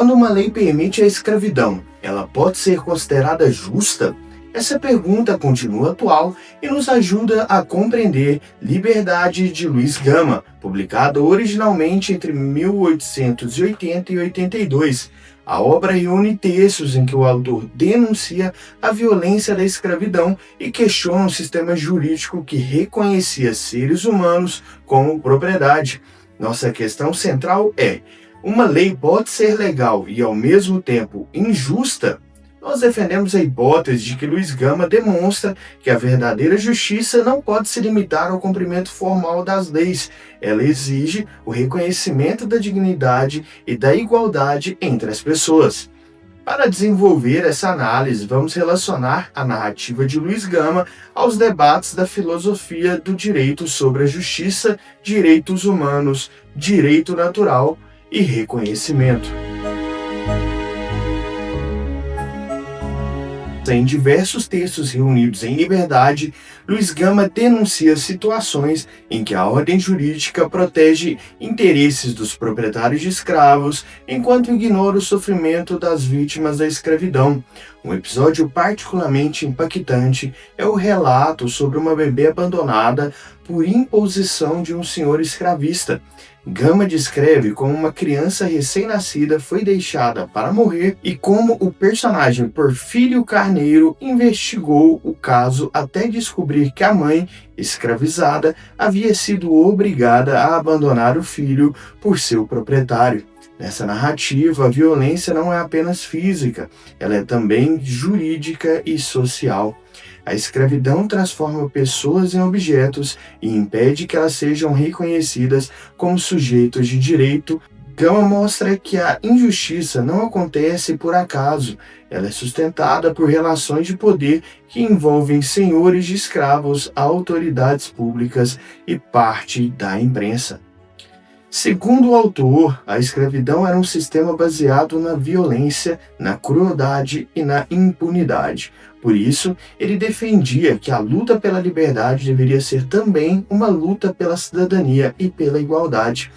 Quando uma lei permite a escravidão, ela pode ser considerada justa? Essa pergunta continua atual e nos ajuda a compreender Liberdade, de Luiz Gama, publicado originalmente entre 1880 e 82. A obra reúne textos em que o autor denuncia a violência da escravidão e questiona um sistema jurídico que reconhecia seres humanos como propriedade. Nossa questão central é: uma lei pode ser legal e ao mesmo tempo injusta? Nós defendemos a hipótese de que Luiz Gama demonstra que a verdadeira justiça não pode se limitar ao cumprimento formal das leis. Ela exige o reconhecimento da dignidade e da igualdade entre as pessoas. Para desenvolver essa análise, vamos relacionar a narrativa de Luiz Gama aos debates da filosofia do direito sobre a justiça, direitos humanos, direito natural e reconhecimento. Em diversos textos reunidos em Liberdade, Luiz Gama denuncia situações em que a ordem jurídica protege interesses dos proprietários de escravos, enquanto ignora o sofrimento das vítimas da escravidão. Um episódio particularmente impactante é o relato sobre uma bebê abandonada por imposição de um senhor escravista. Gama descreve como uma criança recém-nascida foi deixada para morrer e como o personagem Porfírio Carneiro investigou o caso até descobrir que a mãe, escravizada, havia sido obrigada a abandonar o filho por seu proprietário. Nessa narrativa, a violência não é apenas física, ela é também jurídica e social. A escravidão transforma pessoas em objetos e impede que elas sejam reconhecidas como sujeitos de direito. Gama mostra que a injustiça não acontece por acaso, ela é sustentada por relações de poder que envolvem senhores de escravos, autoridades públicas e parte da imprensa. Segundo o autor, a escravidão era um sistema baseado na violência, na crueldade e na impunidade. Por isso, ele defendia que a luta pela liberdade deveria ser também uma luta pela cidadania e pela igualdade.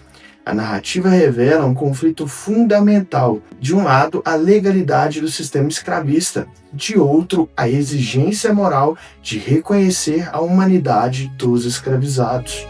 A narrativa revela um conflito fundamental. De um lado, a legalidade do sistema escravista, de outro, a exigência moral de reconhecer a humanidade dos escravizados.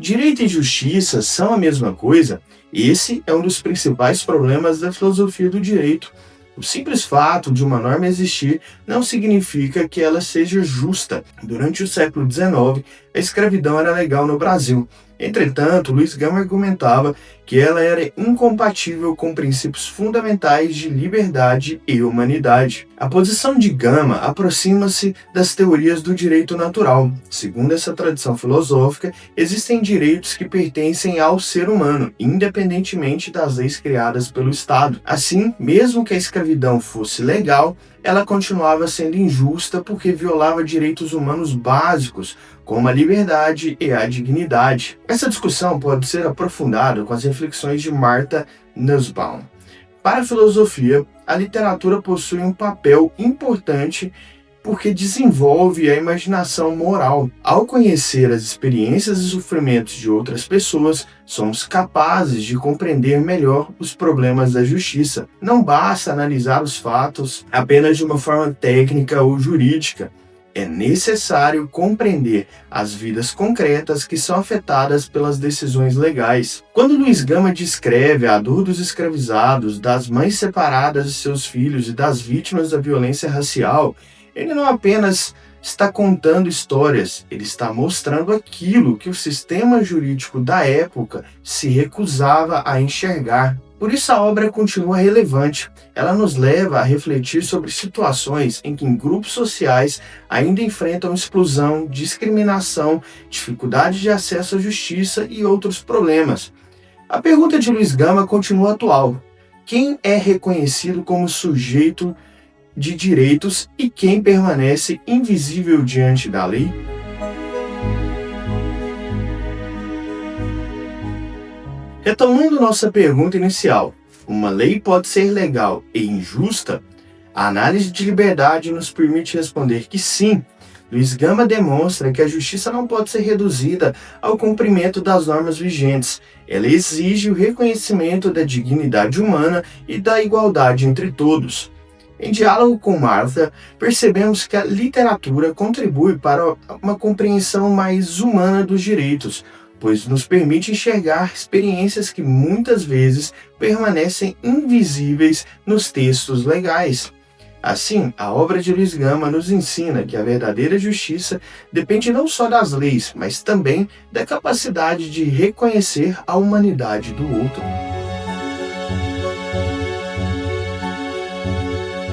Direito e justiça são a mesma coisa? Esse é um dos principais problemas da filosofia do direito. O simples fato de uma norma existir não significa que ela seja justa. Durante o século XIX, a escravidão era legal no Brasil. Entretanto, Luiz Gama argumentava que ela era incompatível com princípios fundamentais de liberdade e humanidade. A posição de Gama aproxima-se das teorias do direito natural. Segundo essa tradição filosófica, existem direitos que pertencem ao ser humano, independentemente das leis criadas pelo Estado. Assim, mesmo que a escravidão fosse legal, ela continuava sendo injusta porque violava direitos humanos básicos, como a liberdade e a dignidade. Essa discussão pode ser aprofundada com as reflexões de Martha Nussbaum. Para a filosofia, a literatura possui um papel importante porque desenvolve a imaginação moral. Ao conhecer as experiências e sofrimentos de outras pessoas, somos capazes de compreender melhor os problemas da justiça. Não basta analisar os fatos apenas de uma forma técnica ou jurídica. É necessário compreender as vidas concretas que são afetadas pelas decisões legais. Quando Luiz Gama descreve a dor dos escravizados, das mães separadas de seus filhos e das vítimas da violência racial, ele não apenas está contando histórias, ele está mostrando aquilo que o sistema jurídico da época se recusava a enxergar. Por isso a obra continua relevante. Ela nos leva a refletir sobre situações em que grupos sociais ainda enfrentam exclusão, discriminação, dificuldade de acesso à justiça e outros problemas. A pergunta de Luiz Gama continua atual. Quem é reconhecido como sujeito de direitos e quem permanece invisível diante da lei? Retomando nossa pergunta inicial, uma lei pode ser legal e injusta? A análise de liberdade nos permite responder que sim. Luiz Gama demonstra que a justiça não pode ser reduzida ao cumprimento das normas vigentes. Ela exige o reconhecimento da dignidade humana e da igualdade entre todos. Em diálogo com Martha, percebemos que a literatura contribui para uma compreensão mais humana dos direitos, pois nos permite enxergar experiências que muitas vezes permanecem invisíveis nos textos legais. Assim, a obra de Luiz Gama nos ensina que a verdadeira justiça depende não só das leis, mas também da capacidade de reconhecer a humanidade do outro.